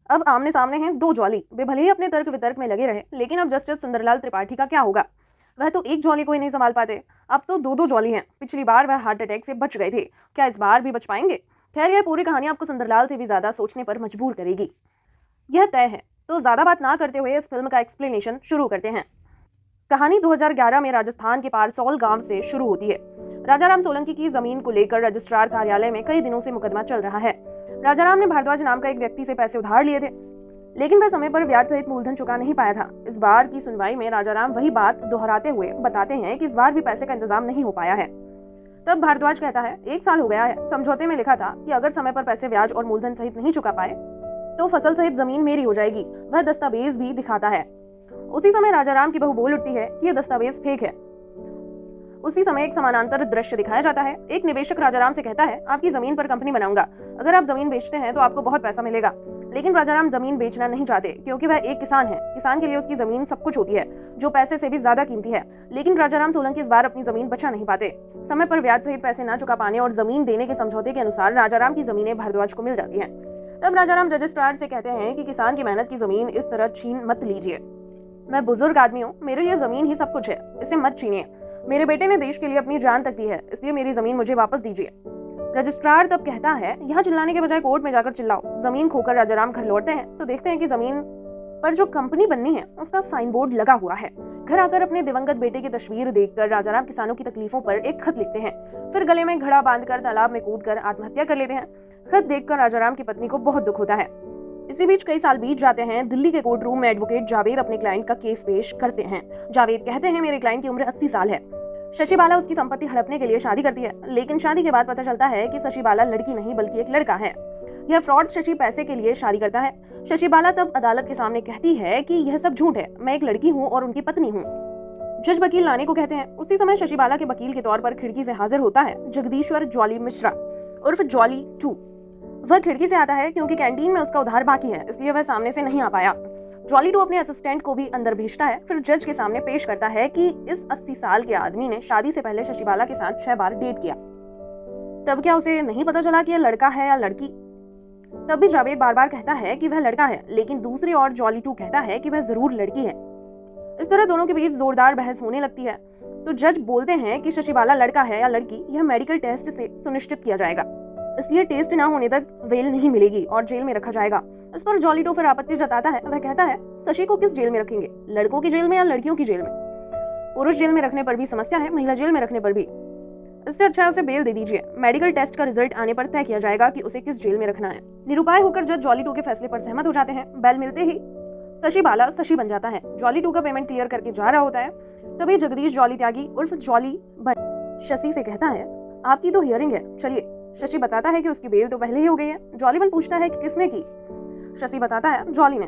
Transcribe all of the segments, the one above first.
अब आमने सामने हैं दो जॉली। वे भले ही अपने तर्क वितर्क में लगे रहे, लेकिन अब जस्टिस सुंदरलाल त्रिपाठी का क्या होगा? वह तो एक जॉली को ही नहीं संभाल पाते, अब तो दो दो जॉली हैं। पिछली बार वह हार्ट अटैक से बच गए थे, क्या इस बार भी बच पाएंगे? खैर, यह पूरी कहानी आपको सुंदरलाल से भी ज्यादा सोचने पर मजबूर करेगी, यह तय है। तो ज्यादा बात ना करते हुए इस फिल्म का एक्सप्लेनेशन शुरू करते हैं। कहानी 2011 में राजस्थान के पारसौल गांव से शुरू होती है। राजाराम सोलंकी की जमीन को लेकर रजिस्ट्रार कार्यालय में कई दिनों से मुकदमा चल रहा है। राजाराम ने भारद्वाज नाम का एक व्यक्ति से पैसे उधार लिए थे, लेकिन वह समय पर ब्याज सहित मूलधन चुका नहीं पाया था। इस बार की सुनवाई में राजाराम वही बात दोहराते हुए बताते हैं कि इस बार भी पैसे का इंतजाम नहीं हो पाया है। तब भारद्वाज कहता है, 1 साल हो गया है, समझौते में लिखा था कि अगर समय पर पैसे ब्याज और मूलधन सहित नहीं चुका पाए तो फसल सहित जमीन मेरी हो जाएगी। वह दस्तावेज भी दिखाता है। उसी समय राजाराम की बहू बोल उठती है कि यह दस्तावेज फेक है। उसी समय एक समानांतर दृश्य दिखाया जाता है। एक निवेशक राजाराम से कहता है, आपकी जमीन पर कंपनी बनाऊंगा, अगर आप जमीन बेचते हैं तो आपको बहुत पैसा मिलेगा। लेकिन राजाराम जमीन बेचना नहीं चाहते, क्योंकि वह एक किसान है। किसान के लिए उसकी जमीन सब कुछ होती है, जो पैसे से भी ज्यादा कीमती है। लेकिन राजाराम सोलंकी इस बार अपनी जमीन बचा नहीं पाते। समय पर ब्याज सहित पैसे न चुका पाने और जमीन देने के समझौते के अनुसार राजाराम की जमीनें भारद्वाज को मिल जाती हैं। तब राजाराम रजिस्ट्रार से कहते हैं कि किसान की मेहनत की जमीन इस तरह छीन मत लीजिए। मैं बुजुर्ग आदमी हूँ, मेरे लिए जमीन ही सब कुछ है, इसे मत छीनिए। मेरे बेटे ने देश के लिए अपनी जान तक दी है, इसलिए मेरी जमीन मुझे वापस दीजिए। रजिस्ट्रार तब कहता है, यहाँ चिल्लाने के बजाय कोर्ट में जाकर चिल्लाओ। जमीन खोकर राजाराम घर लौटते हैं तो देखते हैं कि जमीन पर जो कंपनी बननी है उसका साइन बोर्ड लगा हुआ है। घर आकर अपने दिवंगत बेटे की तस्वीर देखकर राजाराम किसानों की तकलीफों पर एक खत लिखते हैं। फिर गले में घड़ा बांधकर तालाब में कूदकर आत्महत्या कर लेते हैं। खत देखकर राजाराम की पत्नी को बहुत दुख होता है। इसी बीच कई साल बीत जाते हैं। दिल्ली के कोर्ट रूम में एडवोकेट जावेद अपने क्लाइंट का केस पेश करते हैं। जावेद कहते हैं, मेरे क्लाइंट की उम्र 80 साल है। शशि बाला उसकी संपत्ति हड़पने के लिए शादी करती है, लेकिन शादी के बाद पता चलता है कि शशि बाला लड़की नहीं बल्कि एक लड़का है। यह फ्रॉड शशि पैसे के लिए शादी करता है। शशि बाला तब अदालत के सामने कहती है कि यह सब झूठ है, मैं एक लड़की हूँ और उनकी पत्नी हूँ। जज वकील लाने को कहते हैं। उसी समय शशि बाला के वकील के तौर पर खिड़की से हाजिर होता है जगदीश्वर जॉली मिश्रा उर्फ जॉली 2। वह खिड़की से आता है क्योंकि कैंटीन में उसका उधार बाकी है, इसलिए वह सामने से नहीं आ पाया। जॉली 2 अपने असिस्टेंट को भी अंदर भेजता है। फिर जज के सामने पेश करता है कि इस 80 साल के आदमी ने शादी से पहले शशि बाला के साथ 6 बार डेट किया। तब क्या उसे नहीं पता चला कि यह लड़का है या लड़की? तब भी जावेद बार बार कहता है कि वह लड़का है, लेकिन दूसरी ओर जॉली 2 कहता है कि वह जरूर लड़की है। इस तरह दोनों के बीच जोरदार बहस होने लगती है। तो जज बोलते हैं कि शशि बाला लड़का है या लड़की, यह मेडिकल टेस्ट से सुनिश्चित किया जाएगा, इसलिए टेस्ट ना होने तक बेल नहीं मिलेगी और जेल में रखा जाएगा। इस पर जॉली 2 फिर आपत्ति जताता है। वह कहता है, शशि को किस जेल में रखेंगे, लड़कों की जेल में या लड़कियों की जेल में? पुरुष जेल में रखने पर भी समस्या है, महिला जेल में रखने पर भी। इससे अच्छा है उसे बेल दे दीजिए। मेडिकल टेस्ट का रिजल्ट आने पर तय किया जाएगा कि उसे किस जेल में रखना है। निरुपाय होकर जज जॉली 2 के फैसले पर सहमत हो जाते हैं। बेल मिलते ही शशि बाला शशि बन जाता है। जॉली 2 का पेमेंट क्लियर करके जा रहा होता है, तभी जगदीश जॉली त्यागी उर्फ जॉली शशि से कहता है, आपकी तो हियरिंग है, चलिए। शशि बताता है कि उसकी बेल तो पहले ही हो गई है। जॉलीबन पूछता है कि किसने की? शशि बताता है, जॉली ने।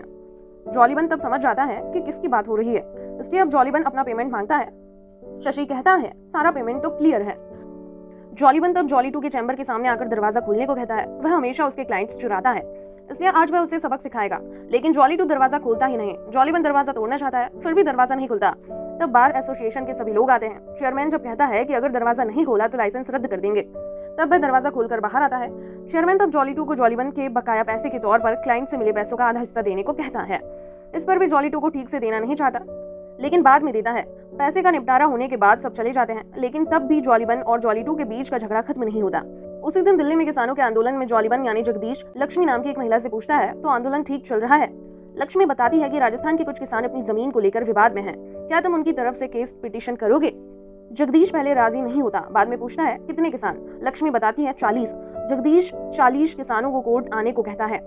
जॉलीबन तब समझ जाता है कि किसकी बात हो रही है, इसलिए अब जॉलीबन अपना पेमेंट मांगता है। शशि कहता है, सारा पेमेंट तो क्लियर है। जॉलीबन तब जॉली 2 के चैम्बर के सामने आकर दरवाजा खोलने को कहता है। वह हमेशा उसके क्लाइंट्स चुराता है, इसलिए आज वह उसे सबक सिखाएगा। लेकिन जॉली 2 दरवाजा खोलता ही नहीं। जॉलीबन दरवाजा तोड़ना चाहता है, फिर भी दरवाजा नहीं खुलता। तब बार एसोसिएशन के सभी लोग आते हैं। चेयरमैन जब कहता है कि अगर दरवाजा नहीं खोला तो लाइसेंस रद्द कर देंगे, तब वह दरवाजा खोलकर बाहर आता है। चेयरमैन तब जॉली 2 को जॉलीबन के बकाया पैसे के तौर पर क्लाइंट से मिले पैसों का आधा हिस्सा देने को कहता है। इस पर भी जॉली 2 को ठीक से देना नहीं चाहता, लेकिन बाद में देता है। पैसे का निपटारा होने के बाद सब चले जाते हैं, लेकिन तब भी जॉलीबन और जॉली 2 के बीच का झगड़ा खत्म नहीं होता। उसी दिन दिल्ली में किसानों के आंदोलन में जॉलीबन यानी जगदीश लक्ष्मी नाम की एक महिला से पूछता है, तो आंदोलन ठीक चल रहा है? लक्ष्मी बताती है कि राजस्थान के कुछ किसान अपनी जमीन को लेकर विवाद में हैं, क्या तुम उनकी तरफ से केस पिटीशन करोगे? जगदीश पहले राजी नहीं होता, बाद में पूछता है, कितने किसान? लक्ष्मी बताती है, 40। जगदीश 40 किसानों को कोर्ट आने को कहता है।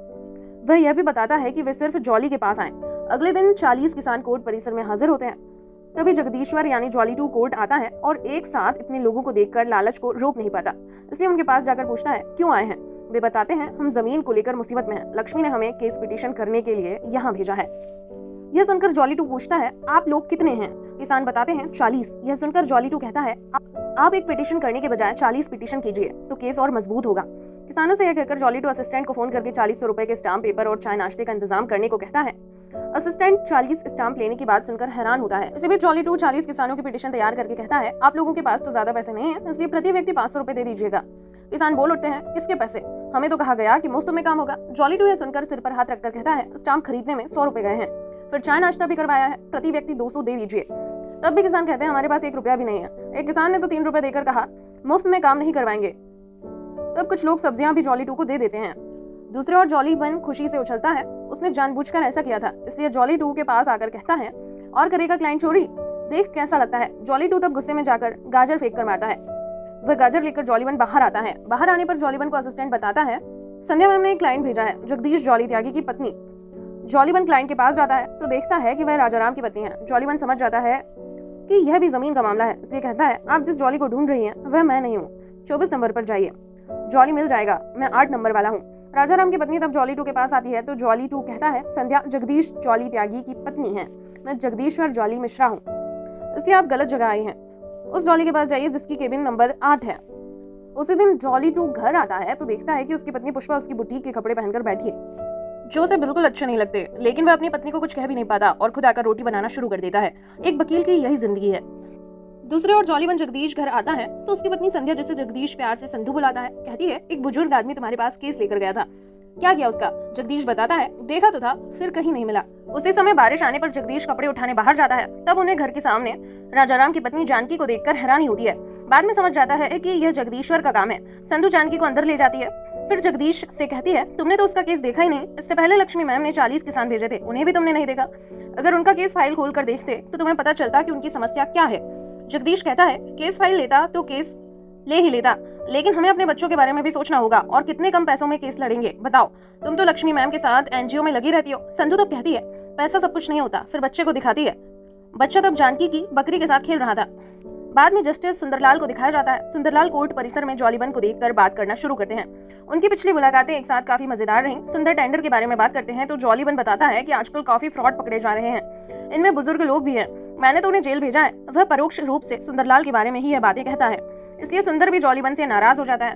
वह यह भी बताता है कि वे सिर्फ जॉली के पास आए। अगले दिन 40 किसान कोर्ट परिसर में हाजिर होते हैं। तभी जगदीश्वर यानी जॉली 2 कोर्ट आता है और एक साथ इतने लोगों को देखकर लालच को रोक नहीं पाता, इसलिए उनके पास जाकर पूछता है, क्यों आए हैं? वे बताते हैं, हम जमीन को लेकर मुसीबत में हैं। लक्ष्मी ने हमें केस पिटीशन करने के लिए यहाँ भेजा है। यह सुनकर जॉली 2 पूछता है, आप लोग कितने हैं? किसान बताते हैं, 40। यह सुनकर जॉली 2 कहता है, आप एक पिटीशन करने के बजाय 40 पिटीशन कीजिए तो केस और मजबूत होगा। किसानों से यह कहकर जॉली 2 असिस्टेंट को फोन करके 400 रुपए के स्टाम्प पेपर और चाय नाश्ते का इंतजाम करने को कहता है। असिस्टेंट 40 स्टाम्प लेने की बात सुनकर हैरान होता है। इसी बीच जॉली 2 40 किसानों की पिटीशन तैयार करके कहता है, आप लोगों के पास तो ज्यादा पैसे नहीं है, इसलिए प्रति व्यक्ति 500 रुपए दे दीजिएगा। किसान बोल उठते हैं, किसके पैसे? हमें तो कहा गया कि मुफ्त में काम होगा। जॉली टू यह सुनकर सिर पर हाथ रखकर कहता है, स्टाम्प खरीदने में 100 रुपए गए हैं, फिर चाय नाश्ता भी करवाया है, प्रति व्यक्ति 200 दे दीजिए। तब भी किसान कहते हैं, हमारे पास 1 रुपया भी नहीं है। एक किसान ने तो 3 रुपए देकर कहा, मुफ्त में काम नहीं करवाएंगे। तब कुछ लोग सब्जियां भी जॉली टू को दे देते हैं। दूसरी ओर जॉली वन खुशी से उछलता है, उसने जानबूझकर ऐसा किया था, इसलिए जॉली टू के पास आकर कहता है, और करेगा क्लाइंट चोरी, देख कैसा लगता है। जॉली टू तब गुस्से में जाकर गाजर फेंक कर मारता है। वह गाजर लेकर जॉली वन बाहर आता है। बाहर आने पर जॉली वन को असिस्टेंट बताता है, संध्या मैम ने एक क्लाइंट भेजा है, जगदीश जॉली त्यागी की पत्नी। जॉली वन क्लाइंट के पास जाता है तो देखता है कि वह राजाराम की पत्नी है। जॉली वन समझ जाता है कि यह भी जमीन का मामला है, इसलिए कहता है, आप जिस जॉली को ढूंढ रही हैं वह मैं नहीं हूँ, 24 नंबर पर जाइए, जॉली मिल जाएगा, मैं 8 नंबर वाला हूँ। राजाराम की पत्नी तब जॉली टू के पास आती है तो जॉली टू कहता है, संध्या जगदीश जॉली त्यागी की पत्नी है, मैं जगदीश्वर जॉली मिश्रा हूँ, इसलिए आप गलत जगह आई हैं। उस जॉली के पास जाइए जिसकी केबिन नंबर 8 है। उसी दिन जॉली टू घर आता है तो देखता है कि उसकी पत्नी पुष्पा उसकी बुटीक के कपड़े पहनकर बैठी है, जो उसे बिल्कुल अच्छे नहीं लगते, लेकिन वह अपनी पत्नी को कुछ कह भी नहीं पाता और खुद आकर रोटी बनाना शुरू कर देता है। एक वकील की यही जिंदगी है। दूसरी ओर जॉली वन जगदीश घर आता है तो उसकी पत्नी संध्या, जिसे जगदीश प्यार से संधू बुलाता है, कहती है, एक बुजुर्ग आदमी तुम्हारे पास केस लेकर गया था, क्या किया उसका? जगदीश बताता है, देखा तो था, फिर कहीं नहीं मिला। उसी समय बारिश आने पर जगदीश कपड़े उठाने बाहर जाता है, तब उन्हें घर के सामने राजाराम की पत्नी जानकी को देखकर हैरानी होती है। बाद में समझ जाता है कि यह जगदीश्वर का काम है। संधू जानकी को अंदर ले जाती है, फिर जगदीश से कहती है, तुमने तो उसका केस देखा ही नहीं, इससे पहले लक्ष्मी मैम ने 40 किसान भेजे थे, उन्हें भी तुमने नहीं देखा। अगर उनका केस फाइल खोल कर देखते तो तुम्हें पता चलता कि उनकी समस्या क्या है। जगदीश कहता है, केस फाइल लेता तो केस ले ही लेता, लेकिन हमें अपने बच्चों के बारे में भी सोचना होगा, और कितने कम पैसों में केस लड़ेंगे बताओ, तुम तो लक्ष्मी मैम के साथ एनजीओ में लगी रहती हो। संधू तब कहती है, पैसा सब कुछ नहीं होता, फिर बच्चे को दिखाती है। बच्चा तब जानकी की बकरी के साथ खेल रहा था। बाद में जस्टिस सुंदरलाल को दिखाया जाता है। सुंदरलाल कोर्ट परिसर में जॉली वन को देखकर बात करना शुरू करते हैं। उनकी पिछली मुलाकातें एक साथ काफी मजेदार रहीं। सुंदर टेंडर के बारे में बात करते हैं तो जॉली वन बताता है कि आजकल काफी फ्रॉड पकड़े जा रहे हैं, इनमें बुजुर्ग लोग भी हैं, मैंने तो उन्हें जेल भेजा है। वह परोक्ष रूप से सुंदरलाल के बारे में ही यह बातें कहता है, इसलिए सुंदर भी जॉली वन से नाराज हो जाता है।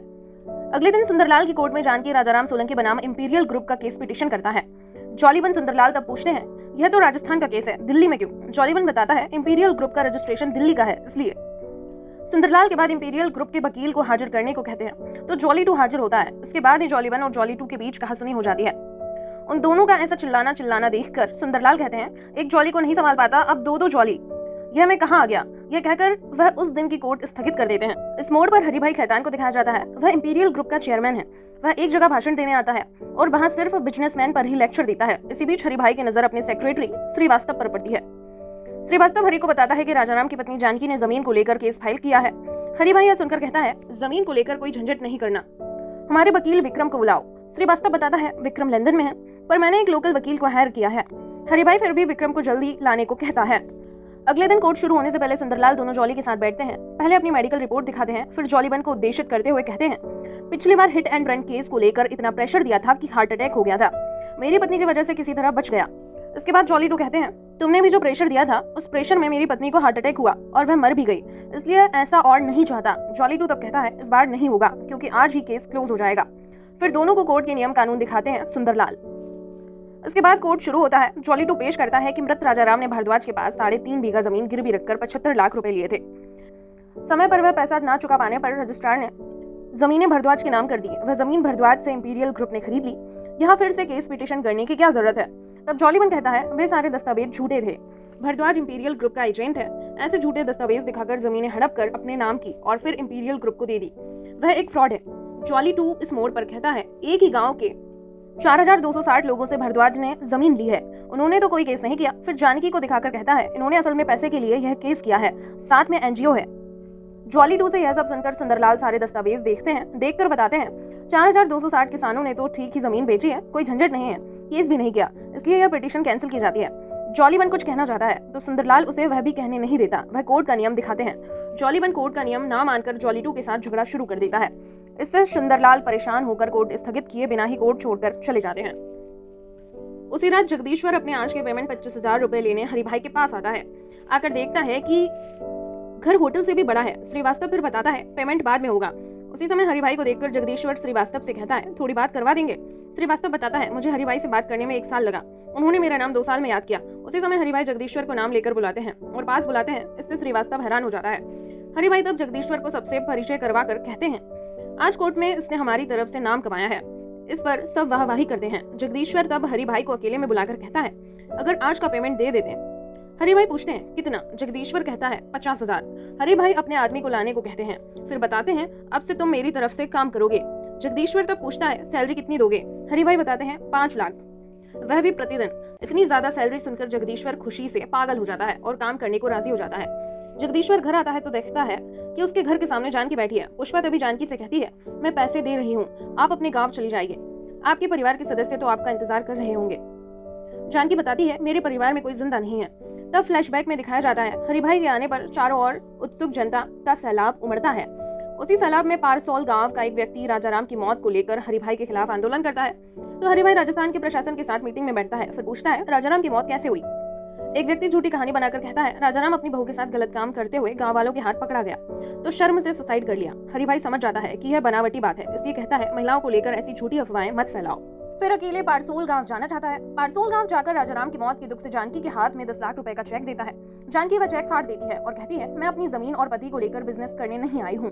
अगले दिन सुंदरलाल की कोर्ट में जानकी राजाराम सोलंकी बनाम इंपीरियल ग्रुप का केस पिटीशन करता है। जॉली वन सुंदरलाल तब पूछते हैं, यह तो राजस्थान का केस है, दिल्ली में क्यों? जॉली वन बताता है, इंपीरियल ग्रुप का रजिस्ट्रेशन दिल्ली का है, इसलिए। सुंदरलाल के बाद इंपीरियल ग्रुप के वकील को हाजिर करने को कहते हैं तो जॉली टू हाजिर होता है। इसके बाद ही जॉली वन और जॉली टू के बीच कहासुनी हो जाती है। उन दोनों का ऐसा चिल्लाना देखकर सुंदरलाल कहते हैं, एक जॉली को नहीं संभाल पाता, अब 2-2 जॉली, यह मैं कहाँ आ गया? यह कहकर वह उस दिन की कोर्ट स्थगित कर देते हैं। इस मोड़ पर हरिभाई खैतान को दिखाया जाता है। वह इंपीरियल ग्रुप का चेयरमैन है। वह एक जगह भाषण देने आता है और वहां सिर्फ बिजनेसमैन पर ही लेक्चर देता है। इसी बीच हरिभाई की नजर अपने सेक्रेटरी श्रीवास्तव पर पड़ती है। श्रीवास्तव हरि को बताता है कि राजाराम की पत्नी जानकी ने जमीन को लेकर केस फाइल किया है। हरिभाई यह सुनकर कहता है, जमीन को लेकर कोई झंझट नहीं करना, हमारे वकील विक्रम को बुलाओ। श्रीवास्तव बताता है, विक्रम लंदन में है, पर मैंने एक लोकल वकील को हायर किया है। हरिभाई फिर भी विक्रम को जल्दी लाने को कहता है। अगले दिन कोर्ट शुरू होने से पहले सुंदरलाल दोनों जॉली के साथ बैठते हैं। पहले अपनी मेडिकल रिपोर्ट दिखाते हैं, फिर जॉली वन को उद्देशित करते हुए कहते हैं, पिछली बार हिट एंड रन केस को लेकर इतना प्रेशर दिया था कि हार्ट अटैक हो गया था, मेरी पत्नी की वजह से किसी तरह बच गया। इसके बाद जॉली टू कहते हैं, तुमने भी जो प्रेशर दिया था उस प्रेशर में मेरी पत्नी को हार्ट अटैक हुआ और वह मर भी गई, इसलिए ऐसा और नहीं चाहता। जॉली टू तब कहता है, इस बार नहीं होगा क्योंकि आज ही केस क्लोज हो जाएगा। फिर दोनों को कोर्ट के नियम कानून दिखाते हैं सुंदरलाल। इसके बाद कोर्ट शुरू होता है। जॉली टू पेश करता है कि मृत राजाराम ने भारद्वाज के पास 3.5 बीघा जमीन गिरवी रखकर 75 लाख रुपए लिए थे। समय पर वह पैसा ना चुका पाने पर रजिस्ट्रार ने जमीनें भारद्वाज के नाम कर दी। वह जमीन भारद्वाज से इंपीरियल ग्रुप ने खरीद ली। यहाँ फिर से केस पिटीशन करने की क्या जरूरत है? तब जॉली वन कहता है, वे सारे दस्तावेज झूठे थे, भारद्वाज इंपीरियल ग्रुप का एजेंट है, ऐसे झूठे दस्तावेज दिखाकर जमीनें हड़प कर अपने नाम की और फिर इंपीरियल ग्रुप को दे दी, वह एक फ्रॉड है। जॉली टू इस मोड़ पर कहता है, एक ही गाँव के 4260 लोगों से भारद्वाज ने जमीन ली है, उन्होंने तो कोई केस नहीं किया। फिर जानकी को दिखाकर कहता है, इन्होंने असल में पैसे के लिए यह केस किया है, साथ में एनजीओ है। जॉली टू से यह सब सुनकर सुंदरलाल सारे दस्तावेज देखते हैं, देखकर बताते हैं 4260 किसानों ने तो ठीक ही जमीन बेची है, कोई झंझट नहीं है, केस भी नहीं किया, इसलिए यह पिटीशन कैंसिल की जाती है। जॉली वन कुछ कहना चाहता है तो सुंदरलाल उसे वह भी कहने नहीं देता। वह कोर्ट का नियम दिखाते हैं। जॉली वन कोर्ट का नियम ना मानकर जॉली टू के साथ झगड़ा शुरू कर देता है। इससे सुंदरलाल परेशान होकर कोर्ट स्थगित किए बिना ही कोर्ट छोड़कर चले जाते हैं। उसी रात जगदीश्वर अपने आज के पेमेंट 25,000 रुपए लेने हरिभाई के पास आता है। आकर देखता है कि घर होटल से भी बड़ा है। श्रीवास्तव फिर बताता है, पेमेंट बाद में होगा। उसी समय हरिभाई को देखकर जगदीश्वर श्रीवास्तव से कहता है, थोड़ी बात करवा देंगे? श्रीवास्तव बताता है, मुझे हरिभाई से बात करने में 1 साल लगा, उन्होंने मेरा नाम 2 साल में याद किया। उसी समय हरिभाई जगदीश्वर को नाम लेकर बुलाते हैं और पास बुलाते हैं। इससे श्रीवास्तव हैरान हो जाता है। हरिभाई तब जगदीश्वर को सबसे परिचय करवा कर कहते हैं, आज कोर्ट में इसने हमारी तरफ से नाम कमाया है। इस पर सब वाहवाही करते हैं। जगदीश्वर तब हरिभाई को अकेले में बुलाकर कहता है, अगर आज का पेमेंट दे देते। हरिभाई पूछते हैं, कितना? जगदीश्वर कहता है, 50,000। हरिभाई अपने आदमी को लाने को कहते हैं, फिर बताते हैं, अब से तुम मेरी तरफ से काम करोगे। जगदीश्वर तब पूछता है, सैलरी कितनी दोगे? हरिभाई बताते हैं, 5 लाख, वह भी प्रतिदिन। इतनी ज्यादा सैलरी सुनकर जगदीश्वर खुशी से पागल हो जाता है और काम करने को राजी हो जाता है। जगदीश्वर घर आता है तो देखता है कि उसके घर के सामने जानकी बैठी है। पुष्पा तभी जानकी से कहती है, मैं पैसे दे रही हूँ, आप अपने गांव चली जाइए। आपके परिवार के सदस्य तो आपका इंतजार कर रहे होंगे। जानकी बताती है, मेरे परिवार में कोई जिंदा नहीं है। तब फ्लैशबैक में दिखाया जाता है, हरिभाई के आने पर चारों ओर उत्सुक जनता का सैलाब उमड़ता है। उसी सैलाब में पारसौल गांव का एक व्यक्ति राजाराम की मौत को लेकर हरिभाई के खिलाफ आंदोलन करता है। तो हरिभाई राजस्थान के प्रशासन के साथ मीटिंग में बैठता है, फिर पूछता है, राजाराम की मौत कैसे हुई? एक व्यक्ति झूठी कहानी बनाकर कहता है, राजाराम अपनी बहू के साथ गलत काम करते हुए गांव वालों के हाथ पकड़ा गया तो शर्म से सुसाइड कर लिया। हरिभाई समझ जाता है कि यह बनावटी बात है, इसलिए कहता है, महिलाओं को लेकर ऐसी झूठी अफवाहें मत फैलाओ। फिर अकेले पारसोल गांव जाना चाहता है। पारसोल गांव जाकर राजाराम की मौत के दुख से जानकी के हाथ में 10 लाख रुपए का चेक देता है। जानकी वह चेक फाड़ देती है और कहती है, मैं अपनी जमीन और पति को लेकर बिजनेस करने नहीं आई हूँ।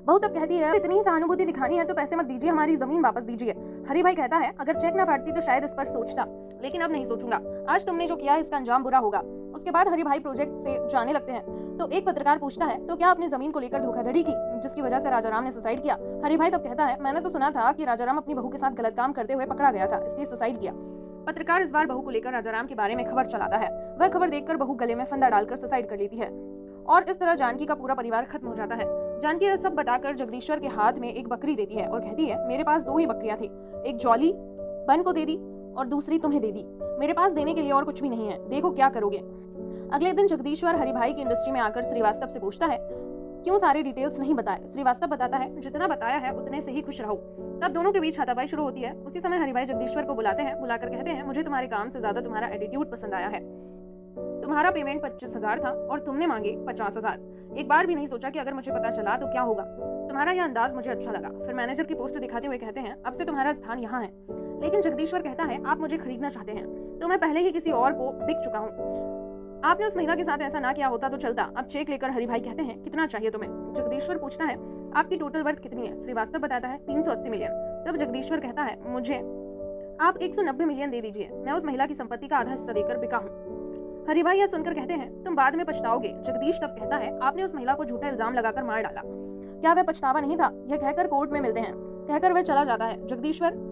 बहू तब कहती है, इतनी ही सहानुभूति दिखानी है तो पैसे मत दीजिए, हमारी जमीन वापस दीजिए। हरिभाई कहता है, अगर चेक ना फाड़ती तो शायद इस पर सोचता, लेकिन अब नहीं सोचूंगा। आज तुमने जो किया इसका अंजाम बुरा होगा। उसके बाद हरिभाई प्रोजेक्ट से जाने लगते हैं। तो एक पत्रकार पूछता है, तो क्या अपनी जमीन को लेकर धोखाधड़ी की जिसकी वजह से राजाराम ने सुसाइड किया? हरिभाई तब कहता है, मैंने तो सुना था कि राजाराम अपनी बहू के साथ गलत काम करते हुए पकड़ा गया था, इसलिए सुसाइड किया। पत्रकार इस बार बहू को लेकर राजाराम के बारे में खबर चलाता है। वह खबर देखकर बहू गले में फंदा डालकर सुसाइड कर लेती है और इस तरह जानकी का पूरा परिवार खत्म हो जाता है। जानकी यह सब बताकर जगदीश्वर के हाथ में एक बकरी देती है और कहती है, मेरे पास 2 ही बकरियां थी, एक जॉली बन को दे दी और दूसरी तुम्हें दे दी। मेरे पास देने के लिए और कुछ भी नहीं है, देखो क्या करोगे। अगले दिन जगदीश्वर हरिभाई की इंडस्ट्री में आकर श्रीवास्तव से पूछता है, क्यों सारे डिटेल्स नहीं बताए? श्रीवास्तव बताता है, जितना बताया है उतने से ही खुश रहो। तब दोनों के बीच हाथापाई शुरू होती है। उसी समय हरिभाई जगदीश्वर को बुलाते हैं, बुलाकर कहते हैं, मुझे तुम्हारे काम से ज्यादा तुम्हारा एटीट्यूड पसंद आया है। तुम्हारा पेमेंट 25,000 था और तुमने मांगे 50,000। एक बार भी नहीं सोचा कि अगर मुझे पता चला तो क्या होगा। तुम्हारा यह अंदाज मुझे अच्छा लगा। फिर मैनेजर की पोस्ट दिखाते हुए कहते हैं, अब से तुम्हारा स्थान यहाँ है। लेकिन जगदीश्वर कहता है, आप मुझे खरीदना चाहते हैं तो मैं पहले ही किसी और को बिक चुका हूँ। आपने उस महिला के साथ ऐसा ना किया होता तो चलता। अब चेक लेकर हरिभाई कहते हैं, कितना चाहिए तुम्हें? जगदीश्वर पूछता है, आपकी टोटल वर्थ कितनी है? श्रीवास्तव बताता है, 380 मिलियन। तब जगदीश्वर कहता है, मुझे आप 190 मिलियन दे दीजिए, मैं उस महिला की संपत्ति का आधा हिस्सा देकर बिका हूँ। हरिभाई यह सुनकर कहते हैं, तुम बाद में पछताओगे। जगदीश तब कहता है, आपने उस महिला को झूठा इल्जाम लगाकर मार डाला, क्या वह पछतावा नहीं था? यह कहकर कोर्ट में मिलते हैं। कहकर वह चला जाता है। जगदीश्वर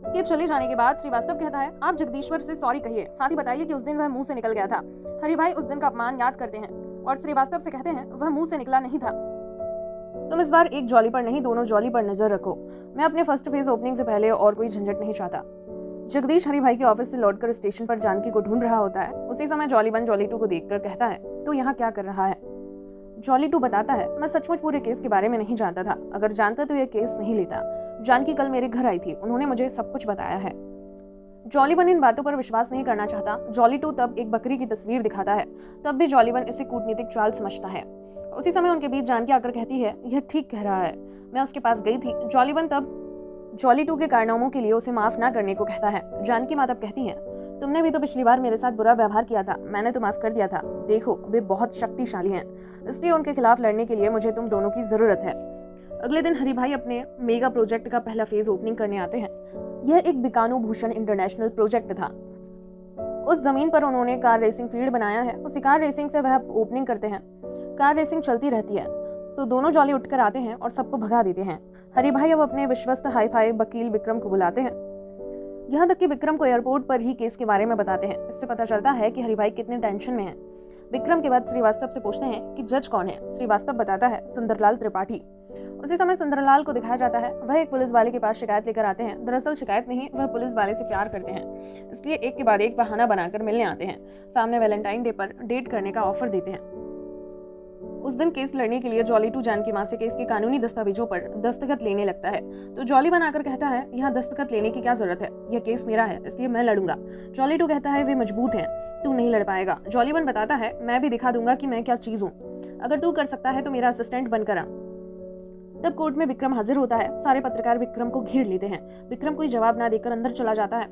के चले जाने के बाद श्रीवास्तव कहता है, आप जगदीश्वर से सॉरी कहिए, साथ ही बताइए कि उस दिन वह मुंह से निकल गया था। हरिभाई उस दिन का अपमान याद करते हैं और श्रीवास्तव से कहते हैं, वह मुंह से निकला नहीं था। तुम इस बार एक जॉली पर नहीं, दोनों जॉली पर नजर रखो। मैं अपने फर्स्ट फेज ओपनिंग से पहले और कोई झंझट नहीं चाहता। जगदीश हरिभाई के ऑफिस से लौटकर स्टेशन पर जानकी को ढूंढ रहा होता है। उसी समय जॉली 1 जॉली 2 को देखकर कहता है, तो यहाँ क्या कर रहा है? जॉली 2 बताता है, मैं सचमुच पूरे केस के बारे में नहीं जानता था, अगर जानता तो यह केस नहीं लेता। जानकी कल मेरे घर आई थी, उन्होंने मुझे सब कुछ बताया है। जॉली 1 इन बातों पर विश्वास नहीं करना चाहता। जॉली 2 तब एक बकरी की तस्वीर दिखाता है, तब भी जॉली 1 इसे कूटनीतिक चाल समझता है। उसी समय उनके बीच जानकी आकर कहती है, यह ठीक कह रहा है, मैं उसके पास गई थी। जॉली 1 तब जॉली 2 के कारनामों के लिए उसे माफ ना करने को कहता है। जानकी माँ तब कहती है, तुमने भी तो पिछली बार मेरे साथ बुरा व्यवहार किया था, मैंने तो माफ कर दिया था। देखो वे बहुत शक्तिशाली हैं, इसलिए उनके खिलाफ लड़ने के लिए मुझे तुम दोनों की जरूरत है। अगले दिन हरिभाई अपने मेगा प्रोजेक्ट का पहला फेज ओपनिंग करने आते हैं। यह एक बीकानो भूषण इंटरनेशनल प्रोजेक्ट था। उस जमीन पर उन्होंने कार रेसिंग फील्ड बनाया है। उसी कार रेसिंग से वह ओपनिंग करते हैं। कार रेसिंग चलती रहती है तो दोनों जॉली उठकर आते हैं और सबको भगा देते हैं। हरिभाई अब अपने विश्वस्त हाई-फाई वकील विक्रम को बुलाते हैं। यहाँ तक कि विक्रम को एयरपोर्ट पर ही केस के बारे में बताते हैं। इससे पता चलता है कि हरिभाई कितने टेंशन में है। विक्रम के बाद श्रीवास्तव से पूछते हैं कि जज कौन है। श्रीवास्तव बताता है, सुंदरलाल त्रिपाठी। उसी समय सुंदरलाल को दिखाया जाता है। वह एक पुलिस वाले के पास शिकायत लेकर आते हैं। दरअसल शिकायत नहीं, वह पुलिस वाले से प्यार करते हैं, इसलिए एक के बाद एक बहाना बनाकर मिलने आते हैं। सामने वैलेंटाइन डे पर डेट करने का ऑफर देते हैं। उस दिन केस लड़ने के लिए जॉली 2 जानकी माँ से केस के कानूनी दस्तावेजों पर दस्तखत लेने लगता है, तो जॉली 1 आकर कहता है, यहाँ दस्तखत लेने की क्या जरूरत है, यह केस मेरा है, इसलिए मैं लड़ूंगा। जॉली 2 कहता है, वे मजबूत हैं, तू नहीं लड़ पाएगा। जॉली 1 बताता है, मैं भी दिखा दूंगा कि मैं क्या चीज हूँ, अगर तू कर सकता है तो मेरा असिस्टेंट बनकर आ। तब कोर्ट में विक्रम हाजिर होता है। सारे पत्रकार विक्रम को घेर लेते हैं। विक्रम कोई जवाब ना देकर अंदर चला जाता है।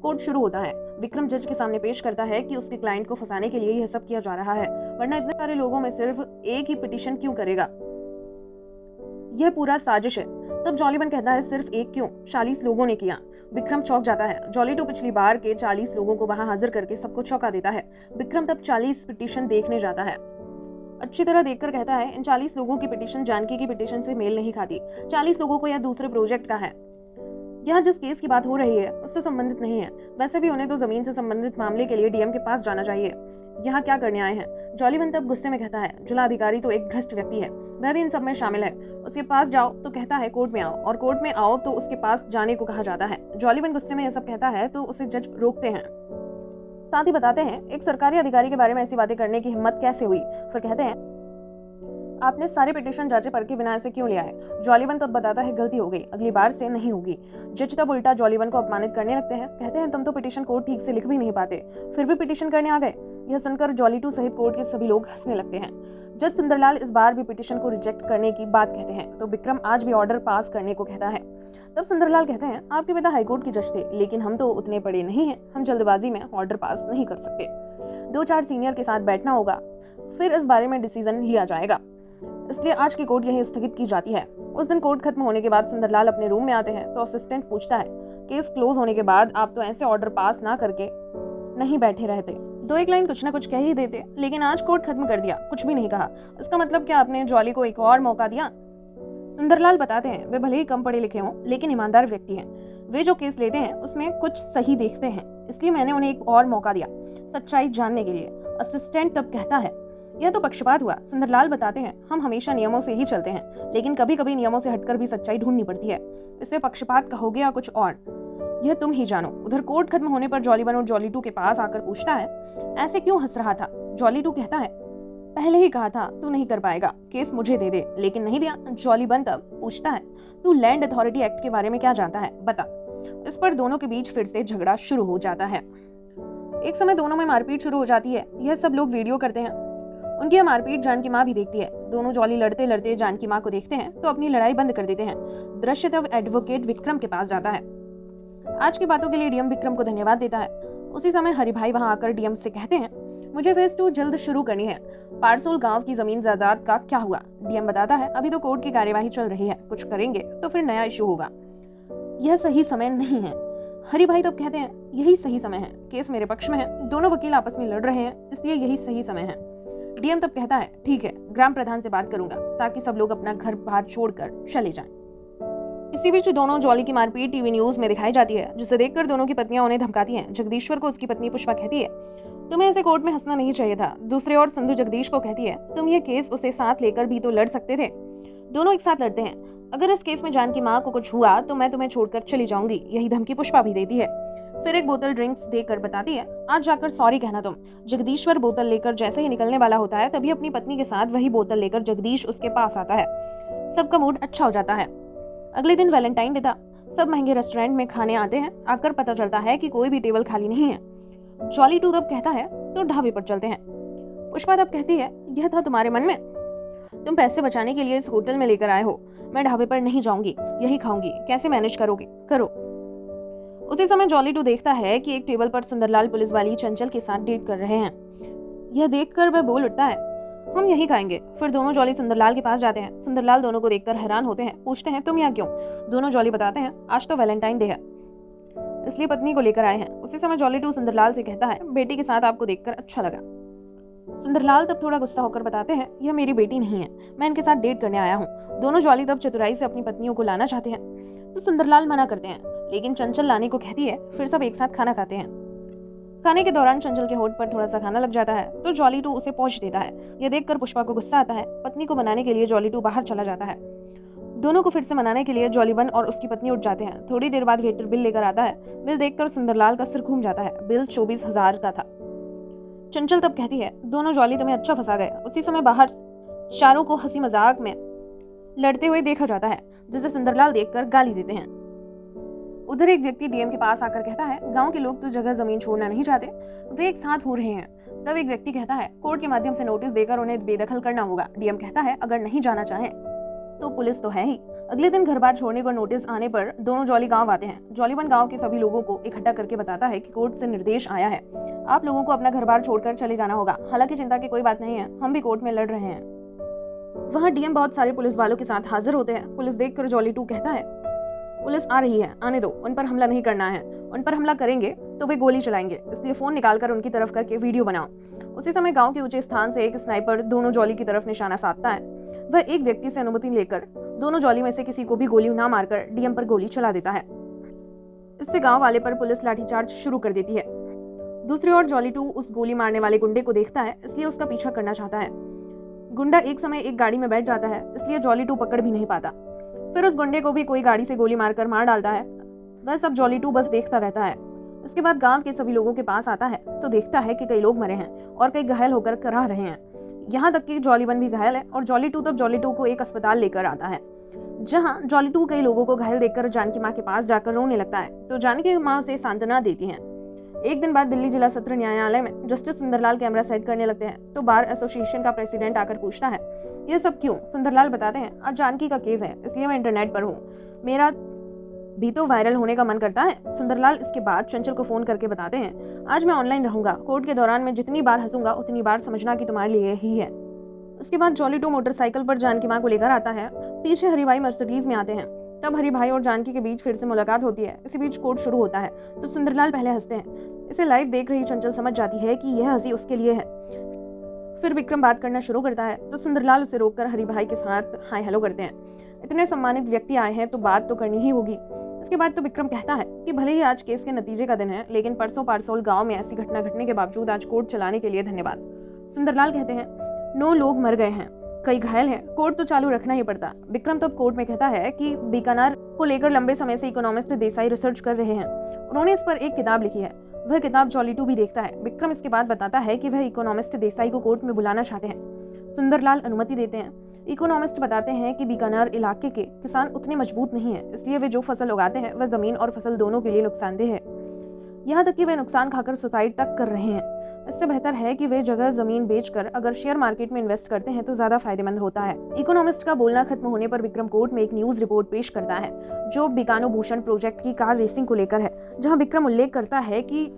कोर्ट शुरू होता है। विक्रम जज के सामने पेश करता है कि उसके क्लाइंट को फंसाने के लिए यह सब किया जा रहा है, वरना इतने सारे लोगों में सिर्फ एक ही पिटीशन क्यों करेगा। यह पूरा साजिश है। तब जॉलीवन कहता है सिर्फ एक क्यों, 40 लोगों ने किया। विक्रम चौंक जाता है। जॉली 2 पिछली बार के 40 लोगों को वहां हाजिर करके सबको चौंका देता है। विक्रम तब 40 पिटीशन देखने जाता है। अच्छी तरह देखकर कहता है इन 40 लोगों की पिटीशन जानकी की पिटीशन से मेल नहीं खाती। 40 लोगों को यह दूसरे प्रोजेक्ट का है। यहाँ जिस केस की बात हो रही है उससे संबंधित नहीं है। वैसे भी उन्हें तो जमीन से संबंधित मामले के लिए डीएम के पास जाना चाहिए। यहाँ क्या करने आए हैं? जॉलीवन तब गुस्से में कहता है जिला अधिकारी तो एक भ्रष्ट व्यक्ति है, वह भी इन सब में शामिल है। उसके पास जाओ तो कहता है कोर्ट में आओ, और कोर्ट में आओ तो उसके पास जाने को कहा जाता है। जॉलीवन गुस्से में यह सब कहता है तो उसे जज रोकते हैं। साथ ही बताते हैं एक सरकारी अधिकारी के बारे में ऐसी बातें करने की हिम्मत कैसे हुई। फिर कहते हैं आपने सारे पिटीशन जांचे परखे बिना ऐसे क्यों ले आए? जॉलीवन तब बताता है गलती हो गई, अगली बार से नहीं होगी। जज तब उल्टा जॉलीवन को अपमानित करने लगते हैं। कहते हैं तुम तो पिटीशन कोर्ट ठीक से लिख भी नहीं पाते, फिर भी पिटीशन करने आ गए। यह सुनकर जॉली 2 सहित कोर्ट के सभी लोग हंसने लगते हैं। जज सुंदरलाल इस बार भी पिटीशन को रिजेक्ट करने की बात कहते हैं तो विक्रम आज भी ऑर्डर पास करने को कहता है। तब सुंदरलाल कहते हैं आपके पिता हाईकोर्ट के जज थे, लेकिन हम तो उतने बड़े नहीं हैं, हम जल्दबाजी में ऑर्डर पास नहीं कर सकते। 2-4 सीनियर के साथ बैठना होगा, फिर इस बारे में डिसीजन लिया जाएगा। इसलिए आज की कोर्ट यहीं स्थगित की जाती है। उस दिन कोर्ट खत्म होने के बाद सुंदरलाल अपने रूम में आते हैं तो असिस्टेंट पूछता है केस क्लोज होने के बाद आप तो ऐसे ऑर्डर पास ना करके नहीं बैठे रहते, 2-1 लाइन कुछ ना कुछ कह ही देते, लेकिन आज कोर्ट खत्म कर दिया, कुछ भी नहीं कहा। इसका मतलब क्या आपने जॉली को एक और मौका दिया? सुंदरलाल बताते हैं वे भले ही कम पढ़े लिखे हों लेकिन ईमानदार व्यक्ति हैं। वे जो केस लेते हैं उसमें कुछ सही देखते हैं, इसलिए मैंने उन्हें एक और मौका दिया सच्चाई जानने के लिए। असिस्टेंट तब कहता है यह तो पक्षपात हुआ। सुंदरलाल बताते हैं हम हमेशा नियमों से ही चलते हैं, लेकिन कभी कभी नियमों से हटकर भी सच्चाई ढूंढनी पड़ती है। इससे पक्षपात कहोगे या कुछ और, यह तुम ही जानो। उधर कोर्ट खत्म होने पर जॉली 1 और जॉली 2 के पास आकर पूछता है ऐसे क्यों हंस रहा था? जॉली 2 कहता है पहले ही कहा था तू नहीं कर पाएगा, केस मुझे दे दे, लेकिन नहीं दिया। जॉली 1 तब पूछता है तू लैंड अथॉरिटी एक्ट के बारे में क्या जानता है, बता। इस पर दोनों के बीच फिर से झगड़ा शुरू हो जाता है। एक समय दोनों में मारपीट शुरू हो जाती है। यह सब लोग वीडियो करते हैं। उनकी यह मारपीट जान की माँ भी देखती है। दोनों जॉली लड़ते लड़ते जान की माँ को देखते हैं तो अपनी लड़ाई बंद कर देते हैं। दृश्य तब एडवोकेट विक्रम के पास जाता है। आज की बातों के लिए डीएम विक्रम को धन्यवाद देता है। उसी समय हरिभाई वहां आकर डीएम से कहते हैं मुझे फेज 2 जल्द शुरू करनी है। पारसोल गांव की जमीन जायदाद का क्या हुआ? डीएम बताता है अभी तो कोर्ट की कार्यवाही चल रही है, कुछ करेंगे तो फिर नया इशू होगा, यह सही समय नहीं है। हरिभाई तब कहते हैं यही सही समय है, केस मेरे पक्ष में है, दोनों वकील आपस में लड़ रहे हैं, इसलिए यही सही समय है। डीएम तब कहता है ठीक है, ग्राम प्रधान से बात करूंगा ताकि सब लोग अपना घर बाहर छोड़कर चले जाएं। इसी बीच दोनों जॉली की मारपीट टीवी न्यूज में दिखाई जाती है, जिसे देखकर दोनों की पत्नियां उन्हें धमकाती हैं। जगदीश्वर को उसकी पत्नी पुष्पा कहती है तुम्हें ऐसे कोर्ट में हंसना नहीं चाहिए था। दूसरी ओर संधू जगदीश को कहती है तुम ये केस उसे साथ लेकर भी तो लड़ सकते थे। दोनों एक साथ लड़ते हैं। अगर इस केस में जान की माँ को कुछ हुआ तो मैं तुम्हें छोड़कर चली जाऊंगी, यही धमकी पुष्पा भी देती है। फिर एक बोतल ड्रिंक्स देकर बताती है आज जाकर सॉरी कहना तुम। जगदीश्वर बोतल लेकर जैसे ही निकलने वाला होता है तभी अपनी पत्नी के साथ वही बोतल लेकर जगदीश उसके पास आता है। सबका मूड अच्छा हो जाता है। अगले दिन वैलेंटाइन डे था। सब महंगे रेस्टोरेंट में खाने आते हैं। आकर पता चलता है कि कोई भी टेबल खाली नहीं है। जॉली 2 तब कहता है तो ढाबे पर चलते हैं। पुष्पा तब कहती है यह था तुम्हारे मन में, तुम पैसे बचाने के लिए इस होटल में लेकर आए हो। मैं ढाबे पर नहीं जाऊंगी, यही खाऊंगी, कैसे मैनेज करोगे करो। उसी समय जॉली 2 देखता है कि एक टेबल पर सुंदरलाल पुलिस वाली चंचल के साथ डेट कर रहे हैं। यह देखकर वह बोल उठता है हम यही खाएंगे। फिर दोनों जॉली सुंदरलाल के पास जाते हैं। सुंदरलाल दोनों को देखकर हैरान होते हैं, पूछते हैं तुम यहाँ क्यों? दोनों जॉली बताते हैं आज तो वैलेंटाइन डे है, इसलिए पत्नी को लेकर आए हैं। उसी समय जॉली 2 सुंदरलाल से कहता है बेटी के साथ आपको देखकर अच्छा लगा। सुंदरलाल तब थोड़ा गुस्सा होकर बताते हैं यह मेरी बेटी नहीं है, मैं इनके साथ डेट करने आया हूँ। दोनों जॉली तब चतुराई से अपनी पत्नियों को लाना चाहते हैं तो सुंदरलाल मना करते हैं, लेकिन चंचल लाने को कहती है। फिर सब एक साथ खाना खाते हैं। खाने के दौरान चंचल के होठ पर थोड़ा सा खाना लग जाता है तो जॉली 2 उसे पोंछ देता है। यह देखकर पुष्पा को गुस्सा आता है। पत्नी को मनाने के लिए जॉली 2 बाहर चला जाता है। दोनों को फिर से मनाने के लिए जॉली 1 और उसकी पत्नी उठ जाते हैं। थोड़ी देर बाद वेटर बिल लेकर आता है। बिल देखकर सुंदरलाल का सिर घूम जाता है। बिल 24,000 का था। चंचल तब कहती है दोनों जॉली तुम्हें अच्छा फंसा गए। उसी समय बाहर चारों को हंसी मजाक में लड़ते हुए देखा जाता है, जिसे सुंदरलाल देखकर गाली देते हैं। उधर एक व्यक्ति डीएम के पास आकर कहता है गांव के लोग तो जगह जमीन छोड़ना नहीं चाहते, वे एक साथ हो रहे हैं। तब एक व्यक्ति कहता है कोर्ट के माध्यम से नोटिस देकर उन्हें बेदखल करना होगा। डीएम कहता है अगर नहीं जाना चाहे तो पुलिस तो है ही। अगले दिन घर बार छोड़ने को नोटिस आने पर दोनों जॉली गांव आते हैं। जॉली 1 गांव के सभी लोगों को इकट्ठा करके बताता है कि कोर्ट से निर्देश आया है, आप लोगों को अपना घर बार छोड़कर चले जाना होगा। हालांकि चिंता की कोई बात नहीं है, हम भी कोर्ट में लड़ रहे हैं। वहाँ डीएम बहुत सारे पुलिस वालों के साथ हाजिर होते हैं। पुलिस देखकर जॉली 2 कहता है, पुलिस आ रही है, आने दो, उन पर हमला नहीं करना है, उन पर हमला करेंगे तो वे गोली चलाएंगे, इसलिए फोन निकालकर उनकी तरफ करके वीडियो बनाओ। उसी समय गांव के ऊंचे स्थान से एक स्नाइपर दोनों जॉली की तरफ निशाना साधता है। वह एक व्यक्ति से अनुमति लेकर दोनों जॉली में से किसी को भी गोली ना मारकर डीएम पर गोली चला देता है। इससे गांव वाले पर पुलिस लाठीचार्ज शुरू कर देती है। दूसरी ओर जॉली 2 उस गोली मारने वाले गुंडे को देखता है, इसलिए उसका पीछा करना चाहता है। गुंडा एक समय एक गाड़ी में बैठ जाता है, इसलिए जॉली 2 पकड़ भी नहीं पाता। फिर उस गुंडे को भी कोई गाड़ी से गोली मारकर मार डालता है। वह सब जॉली 2 बस देखता रहता है। इसके बाद गांव के सभी लोगों के पास आता है तो देखता है कि कई लोग मरे हैं और कई घायल होकर कराह रहे हैं। यहाँ तक कि जॉली 1 भी घायल है और जॉली 2 तब जॉली 2 को एक अस्पताल लेकर आता है, जहाँ जॉली 2 कई लोगों को घायल देखकर जानकी माँ के पास जाकर रोने लगता है, तो जानकी माँ उसे सांत्वना देती है। एक दिन बाद दिल्ली जिला सत्र न्यायालय में जस्टिस सुंदरलाल कैमरा सेट करने लगते हैं, तो बार एसोसिएशन का प्रेसिडेंट आकर पूछता है, ये सब क्यों? सुंदरलाल बताते हैं, आज जानकी का केस है, इसलिए मैं इंटरनेट पर हूँ, मेरा भी तो वायरल होने का मन करता है। सुंदरलाल इसके बाद चंचल को फोन करके बताते हैं, आज मैं ऑनलाइन रहूंगा, कोर्ट के दौरान मैं जितनी बार हंसूंगा उतनी बार समझना कि तुम्हारे लिए ही है। उसके बाद जॉली 2 मोटरसाइकिल पर जानकी माँ को लेकर आता है। पीछे हरिभाई मर्सिडीज में आते हैं। तब हरिभाई और जानकी के बीच फिर से मुलाकात होती है। इसी बीच कोर्ट शुरू होता है तो सुंदरलाल पहले हंसते हैं। इसे लाइव देख रही चंचल समझ जाती है कि यह हंसी उसके लिए है। फिर विक्रम बात करना शुरू करता है तो सुंदरलाल उसे रोककर हरिभाई के साथ हाय हेलो करते हैं। इतने सम्मानित व्यक्ति आए हैं तो बात तो करनी ही होगी। इसके बाद तो विक्रम कहता है कि भले ही आज केस के नतीजे का दिन है, लेकिन परसों पारसोल गांव में ऐसी घटना घटने के बावजूद आज कोर्ट चलाने के लिए धन्यवाद। सुंदरलाल कहते हैं, 9 लोग मर गए हैं, कई घायल हैं, कोर्ट तो चालू रखना ही पड़ता। विक्रम तब कोर्ट में कहता है कि बीकानेर को लेकर लंबे समय से इकोनॉमिस्ट देसाई रिसर्च कर रहे हैं, उन्होंने इस पर एक किताब लिखी है। वह किताब जॉली 2 भी देखता है। विक्रम इसके बाद बताता है कि वह इकोनॉमिस्ट देसाई को कोर्ट में बुलाना चाहते हैं। सुंदरलाल अनुमति देते हैं। इकोनॉमिस्ट बताते हैं कि बीकानेर इलाके के किसान उतने मजबूत नहीं हैं, इसलिए वे जो फसल उगाते हैं वह जमीन और फसल दोनों के लिए नुकसानदेह है। यहाँ तक कि वे नुकसान खाकर सुसाइड तक कर रहे हैं। इससे बेहतर है कि वे जगह जमीन बेचकर अगर शेयर मार्केट में इन्वेस्ट करते हैं तो ज्यादा फायदेमंद होता है। इकोनॉमिस्ट का बोलना खत्म होने पर विक्रम कोर्ट में एक न्यूज रिपोर्ट पेश करता है जो बीकानो भूषण प्रोजेक्ट की कार रेसिंग को लेकर है, जहाँ विक्रम उल्लेख करता है कि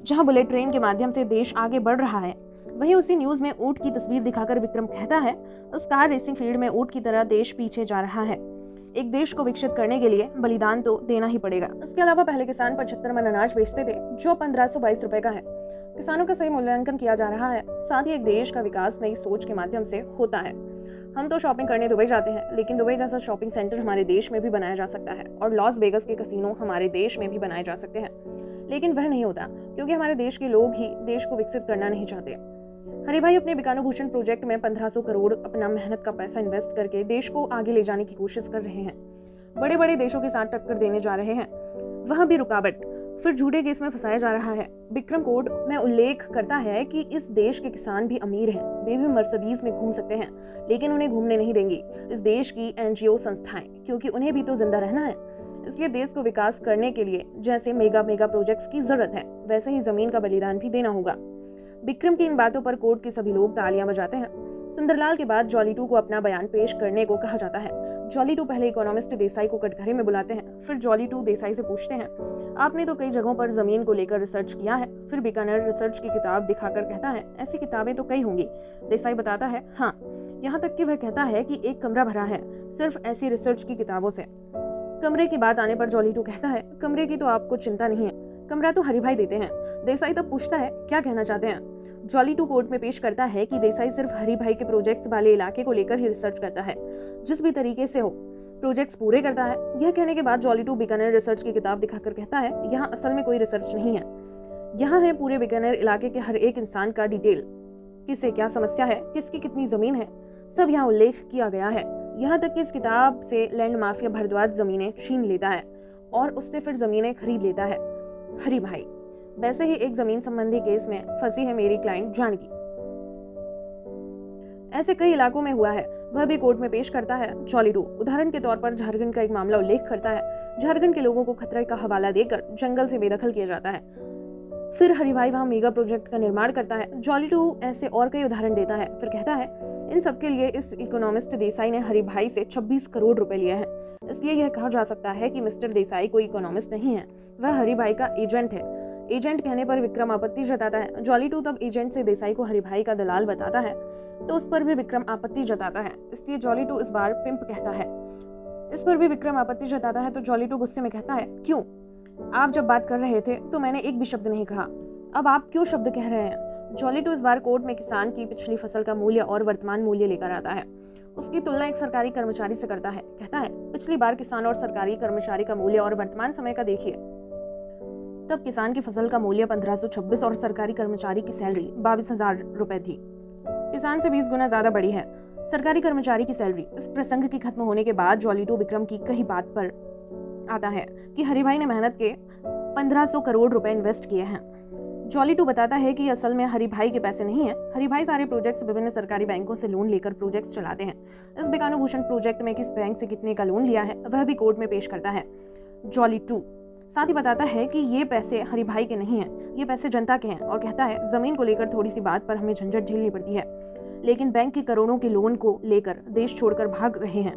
जहाँ बुलेट ट्रेन के माध्यम से देश आगे बढ़ रहा है, वहीं उसी न्यूज में ऊंट की तस्वीर दिखाकर विक्रम कहता है, उस कार रेसिंग फील्ड में ऊंट की तरह देश पीछे जा रहा है। एक देश को विकसित करने के लिए बलिदान तो देना ही पड़ेगा। इसके अलावा पहले किसान 75 मन अनाज बेचते थे जो 1522 रुपए का है। किसानों का सही मूल्यांकन किया जा रहा है। साथ ही एक देश का विकास नई सोच के माध्यम से होता है। हम तो शॉपिंग करने दुबई जाते हैं, लेकिन दुबई जैसा शॉपिंग सेंटर हमारे देश में भी बनाया जा सकता है और लॉस वेगस के कसिनो हमारे देश में भी बनाए जा सकते हैं, लेकिन वह नहीं होता क्योंकि हमारे देश के लोग ही देश को विकसित करना नहीं चाहते। हरिभाई अपने बीकानो भूषण प्रोजेक्ट में 1500 करोड़ अपना मेहनत का पैसा इन्वेस्ट करके देश को आगे ले जाने की कोशिश कर रहे हैं। बड़े बड़े देशों के साथ टक्कर देने जा रहे हैं, वह भी रुकावट, फिर झूठे केस में फंसाया जा रहा है। विक्रम कोर्ट में उल्लेख करता है कि इस देश के किसान भी अमीर हैं, वे भी मर्सिडीज में घूम सकते हैं, लेकिन उन्हें घूमने नहीं देंगी इस देश की एनजीओ संस्थाएं, क्योंकि उन्हें भी तो जिंदा रहना है। इसलिए देश को विकास करने के लिए जैसे मेगा प्रोजेक्ट्स की जरूरत है, वैसे ही जमीन का बलिदान भी देना होगा। विक्रम की इन बातों पर कोर्ट के सभी लोग तालियां बजाते हैं। सुंदरलाल के बाद जॉली 2 को अपना बयान पेश करने को कहा जाता है। जॉली 2 पहले इकोनॉमिस्ट देसाई को कटघरे में बुलाते हैं। फिर जॉली 2 देसाई से पूछते हैं, आपने तो कई जगहों पर जमीन को लेकर रिसर्च किया है। फिर बीकानेर रिसर्च की किताब दिखाकर कहता है, ऐसी किताबें तो कई होंगी। देसाई बताता है, हाँ, यहाँ तक कि वह कहता है कि एक कमरा भरा है सिर्फ ऐसी रिसर्च की किताबों से। कमरे की बात आने पर जॉली 2 कहता है, कमरे की तो आपको चिंता नहीं है, कमरा तो हरिभाई देते हैं। देसाई तब पूछता है, क्या कहना चाहते हैं? जॉली 2 कोर्ट में पेश करता है कि देसाई सिर्फ हरिभाई के प्रोजेक्ट्स वाले इलाके को लेकर ही रिसर्च करता है, जिस भी तरीके से हो प्रोजेक्ट्स पूरे करता है। यह कहने के बाद जॉली 2 बीकानेर रिसर्च की किताब दिखाकर कहता है, यहाँ असल में कोई रिसर्च नहीं है, यहाँ है पूरे बीकानेर इलाके के हर एक इंसान का डिटेल, किसे क्या समस्या है, किसकी कितनी जमीन है, सब यहाँ उल्लेख किया गया है। यहाँ तक कि इस किताब से लैंड माफिया भारद्वाज जमीनें छीन लेता है और उससे फिर जमीनें खरीद लेता है हरिभाई। वैसे ही एक जमीन संबंधी केस में फंसी है मेरी क्लाइंट जानकी। ऐसे कई इलाकों में हुआ है, वह भी कोर्ट में पेश करता है जॉली 2। उदाहरण के तौर पर झारखंड का एक मामला उल्लेख करता है। झारखंड के लोगों को खतरे का हवाला देकर जंगल से बेदखल किया जाता है। फिर हरिभाई वहां मेगा प्रोजेक्ट का निर्माण करता है। जॉली 2 ऐसे और कई उदाहरण देता है। फिर कहता है, इन सबके लिए इस इकोनॉमिस्ट देसाई ने हरिभाई से 26 करोड़ रुपए लिए हैं। इसलिए यह कहा जा सकता है कि मिस्टर देसाई कोई इकोनॉमिस्ट नहीं है, वह हरिभाई का एजेंट है। एजेंट कहने पर विक्रम आपत्ति जताता है। जॉली 2 तब एजेंट से देसाई को हरिभाई का दलाल बताता है तो उस पर भी विक्रम आपत्ति जताता है, इसलिए जॉली 2 इस बार पिंप कहता है। इस पर भी विक्रम आपत्ति जताता है तो जॉली 2 गुस्से में कहता है, क्यों? आप जब बात कर रहे थे तो मैंने एक भी शब्द नहीं कहा, अब आप क्यों शब्द कह रहे हैं? जॉली 2 इस बार कोर्ट में किसान की पिछली फसल का मूल्य और वर्तमान मूल्य लेकर आता है। उसकी तुलना एक सरकारी कर्मचारी से करता है। कहता है, पिछली बार किसान और सरकारी कर्मचारी का मूल्य और वर्तमान समय का देखिए। तब किसान की फसल का मूल्य 1526 और सरकारी कर्मचारी की सैलरी 22,000 रुपए थी। किसान से 20 गुना ज्यादा बढ़ी है सरकारी कर्मचारी की सैलरी। इस प्रसंग की खत्म होने के बाद जॉली 2 विक्रम की कही बात पर आता है कि हरिभाई ने मेहनत के 1500 करोड़ रुपए इन्वेस्ट किए हैं। जॉली 2 बताता है कि असल में हरिभाई के पैसे नहीं है। हरिभाई सारे प्रोजेक्ट्स विभिन्न सरकारी बैंकों से लोन लेकर प्रोजेक्ट्स चलाते हैं। इस बेकानूभूषण प्रोजेक्ट में किस बैंक से कितने का लोन लिया है वह भी कोर्ट में पेश करता है जॉली 2। साथ ही बताता है कि ये पैसे हरिभाई के नहीं हैं, ये पैसे जनता के हैं, और कहता है जमीन को लेकर थोड़ी सी बात पर हमें झंझट झेलनी पड़ती है, लेकिन बैंक के करोड़ों के लोन को लेकर देश छोड़कर भाग रहे हैं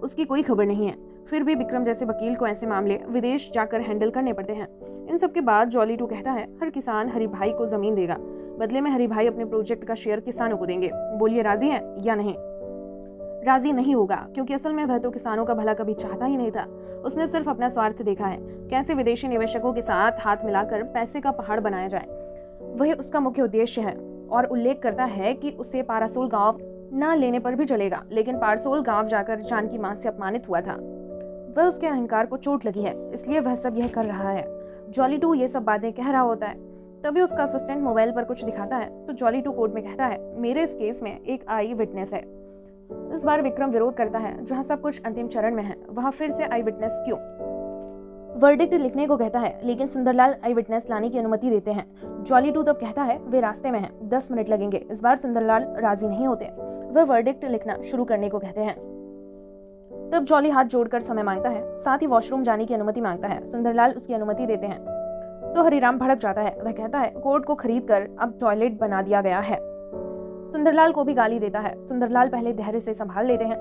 उसकी कोई खबर नहीं है। फिर भी विक्रम जैसे वकील को ऐसे मामले विदेश जाकर हैंडल करने पड़ते हैं। इन सब के बाद जॉली 2 कहता है, हर किसान हरिभाई को जमीन देगा, बदले में हरिभाई अपने प्रोजेक्ट का शेयर किसानों को देंगे। बोलिए राजी हैं या नहीं? राजी नहीं होगा, क्योंकि असल में वह तो किसानों का भला कभी चाहता ही नहीं था। उसने सिर्फ अपना स्वार्थ देखा है, कैसे विदेशी निवेशकों के साथ हाथ मिलाकर पैसे का पहाड़ बनाया जाए, वही उसका मुख्य उद्देश्य है। और उल्लेख करता है कि उसे पारासोल गांव न लेने पर भी चलेगा, लेकिन पारसोल गांव जाकर जानकी मां से अपमानित हुआ था। वह उसके अहंकार को चोट लगी है, इसलिए वह सब यह कर रहा है। जॉली 2 ये सब बातें कह रहा होता है, तभी उसका असिस्टेंट मोबाइल पर कुछ दिखाता है तो जॉली 2 कोर्ट में कहता है, मेरे इस केस में एक आई विटनेस है। इस बार विक्रम विरोध करता है। जहां सब कुछ अंतिम चरण में है वहां फिर से आई विटनेस क्यों? वर्डिक्ट लिखने को कहता है, लेकिन सुंदरलाल आई विटनेस लाने की अनुमति देते हैं। जॉली 2 तब कहता है, वे रास्ते में हैं, 10 मिनट लगेंगे। इस बार सुंदरलाल राजी नहीं होते, वह वर्डिक्ट लिखना शुरू करने को कहते हैं। तब जॉली हाथ जोड़कर समय मांगता है, साथ ही वॉशरूम जाने की अनुमति मांगता है। सुंदरलाल उसकी अनुमति देते हैं तो हरिराम भड़क जाता है। वह कहता है, कोर्ट को खरीद कर अब टॉयलेट बना दिया गया है। सुंदरलाल को भी गाली देता है। सुंदरलाल पहले धैर्य से संभाल लेते हैं,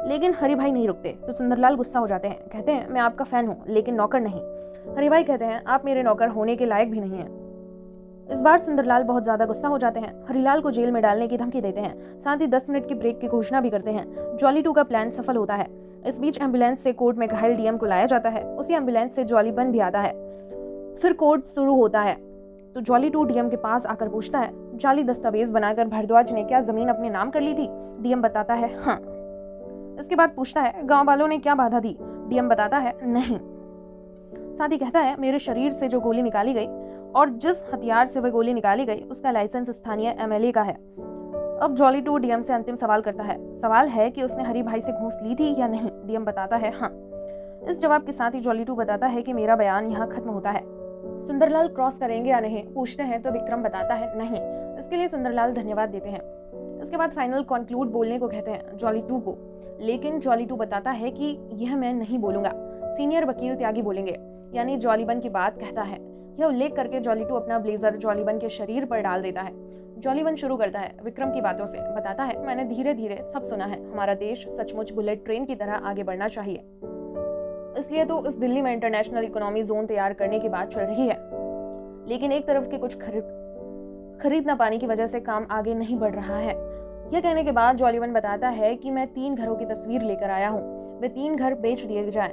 लेकिन हरिभाई नहीं रुकते तो सुंदरलाल गुस्सा हो जाते हैं। कहते हैं, मैं आपका फैन हूँ लेकिन नौकर नहीं। हरिभाई कहते हैं, आप मेरे नौकर होने के लायक भी नहीं हैं। इस बार सुंदरलाल बहुत ज्यादा गुस्सा हो जाते हैं। हरिलाल को जेल में डालने की धमकी देते हैं, साथ ही 10 मिनट की ब्रेक की घोषणा भी करते हैं। जॉली 2 का प्लान सफल होता है। इस बीच एम्बुलेंस से कोर्ट में घायल डीएम को लाया जाता है। उसी एम्बुलेंस से जॉली 1 भी आता है। फिर कोर्ट शुरू होता है तो जॉली 2 डीएम के पास आकर पूछता है, जाली दस्तावेज बनाकर भारद्वाज ने क्या जमीन अपने नाम कर ली थी? डीएम बताता है, हाँ। इसके बाद पूछता है, गांव वालों ने क्या बाधा दी? डीएम बताता है, नहीं। साथ ही कहता है, मेरे शरीर से जो गोली निकाली गई और जिस हथियार से वह गोली निकाली गई उसका लाइसेंस स्थानीय एमएलए का है। अब जॉली 2 डीएम से अंतिम सवाल करता है। सवाल है कि उसने हरिभाई से घूस ली थी या नहीं? डीएम बताता है, हाँ। इस जवाब के साथ ही जॉली 2 बताता है कि मेरा बयान यहाँ खत्म होता है। सुंदरलाल क्रॉस करेंगे या नहीं पूछते हैं तो विक्रम बताता है, नहीं। इसके लिए सुंदरलाल धन्यवाद देते हैं। इसके बाद फाइनल कंक्लूड बोलने को कहते हैं जॉली 2 को, लेकिन जॉली 2 बताता है कि यह मैं नहीं बोलूंगा, सीनियर वकील त्यागी बोलेंगे, यानी जॉली 1 की बात कहता है। यह उल्लेख करके जॉली 2 अपना ब्लेजर जॉली 1 के शरीर पर डाल देता है। जॉली 1 शुरू करता है विक्रम की बातों से। बताता है, मैंने धीरे धीरे सब सुना है। हमारा देश सचमुच बुलेट ट्रेन की तरह आगे बढ़ना चाहिए, इसलिए तो इस दिल्ली में इंटरनेशनल इकोनॉमी जोन तैयार करने की बात चल रही है, लेकिन एक तरफ के कुछ खरीद न पाने की वजह से काम आगे नहीं बढ़ रहा है। यह कहने के बाद जॉली 1 बताता है कि मैं 3 घरों की तस्वीर लेकर आया हूँ, वे 3 घर बेच दिए जाएं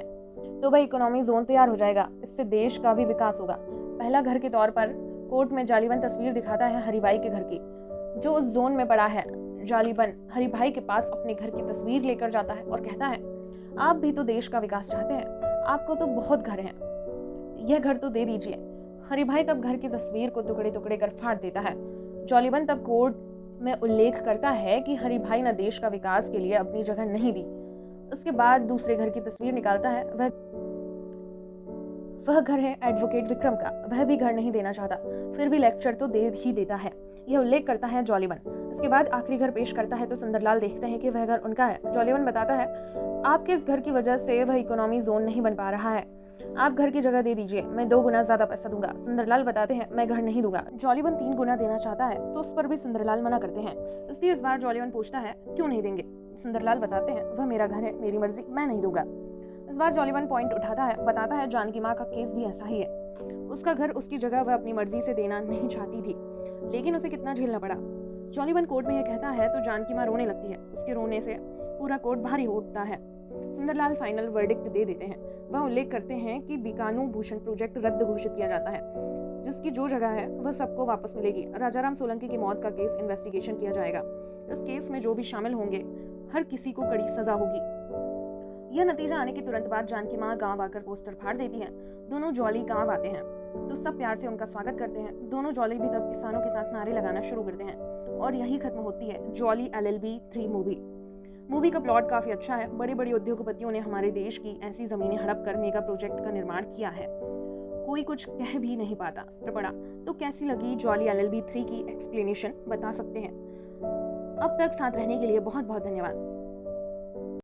तो वह इकोनॉमी जोन तैयार हो जाएगा, इससे देश का भी विकास होगा। पहला घर के तौर पर कोर्ट में जॉली 1 तस्वीर दिखाता है हरिभाई के घर की, जो उस जोन में पड़ा है। जॉली 1 हरिभाई के पास अपने घर की तस्वीर लेकर जाता है और कहता है, आप भी तो देश का विकास चाहते हैं, आपको तो बहुत घर हैं, यह घर तो दे दीजिए। हरिभाई तब घर की तस्वीर को टुकड़े टुकड़े कर फाड़ देता है। जॉली 1 तब कोर्ट में उल्लेख करता है कि हरिभाई ने देश का विकास के लिए अपनी जगह नहीं दी। उसके बाद दूसरे घर की तस्वीर निकालता है। वह घर है एडवोकेट विक्रम का। वह भी घर नहीं देना चाहता, फिर भी लेक्चर तो दे ही देता है। यह उल्लेख करता है जॉली 1। इसके बाद आखिरी घर पेश करता है तो सुंदरलाल देखते हैं कि वह घर उनका है। जॉली 1 बताता है, आपके इस घर की वजह से वह इकोनॉमी जोन नहीं बन पा रहा है, आप घर की जगह दे दीजिए, मैं 2 गुना ज्यादा पैसा दूंगा। सुंदरलाल बताते हैं, मैं घर नहीं दूंगा। जॉली 1 3 गुना देना चाहता है तो उस पर भी सुंदरलाल मना करते हैं। इसलिए इस बार जॉली 1 पूछता है, क्यों नहीं देंगे? सुंदरलाल बताते हैं, वह मेरा घर है, मेरी मर्जी, मैं नहीं दूंगा। इस बार जॉली 1 पॉइंट उठाता है, बताता है जानकी माँ का केस भी ऐसा ही है। उसका घर उसकी जगह वह अपनी मर्जी से देना नहीं चाहती थी, लेकिन उसे कितना झेलना पड़ा। जॉली वन कोर्ट में यह कहता है तो जानकी माँ रोने लगती है। उसके रोने से पूरा कोर्ट भारी उठता है। सुंदरलाल फाइनल वर्डिक्ट दे देते हैं। वह उल्लेख करते हैं कि बीकानू भूषण प्रोजेक्ट रद्द घोषित किया जाता है, जिसकी जो जगह है वह सबको वापस मिलेगी। राजाराम सोलंकी की मौत का केस इन्वेस्टिगेशन किया जाएगा। इस केस में जो भी शामिल होंगे हर किसी को कड़ी सजा होगी। यह नतीजा आने के तुरंत बाद जानकी माँ गांव आकर पोस्टर फाड़ देती हैं। दोनों जॉली गांव आते हैं तो सब प्यार से उनका स्वागत करते हैं। दोनों जॉली भी तब किसानों के साथ नारे लगाना शुरू करते हैं और यही खत्म होती है जॉली LLB 3 मूवी का प्लॉट काफी अच्छा है। बड़े बड़े उद्योगपतियों ने हमारे देश की ऐसी जमीनें हड़प कर मेगा प्रोजेक्ट का निर्माण किया है, कोई कुछ कह भी नहीं पाता पड़ा। तो कैसी लगी जॉली LLB 3 की एक्सप्लेनेशन बता सकते हैं। अब तक साथ रहने के लिए बहुत बहुत धन्यवाद।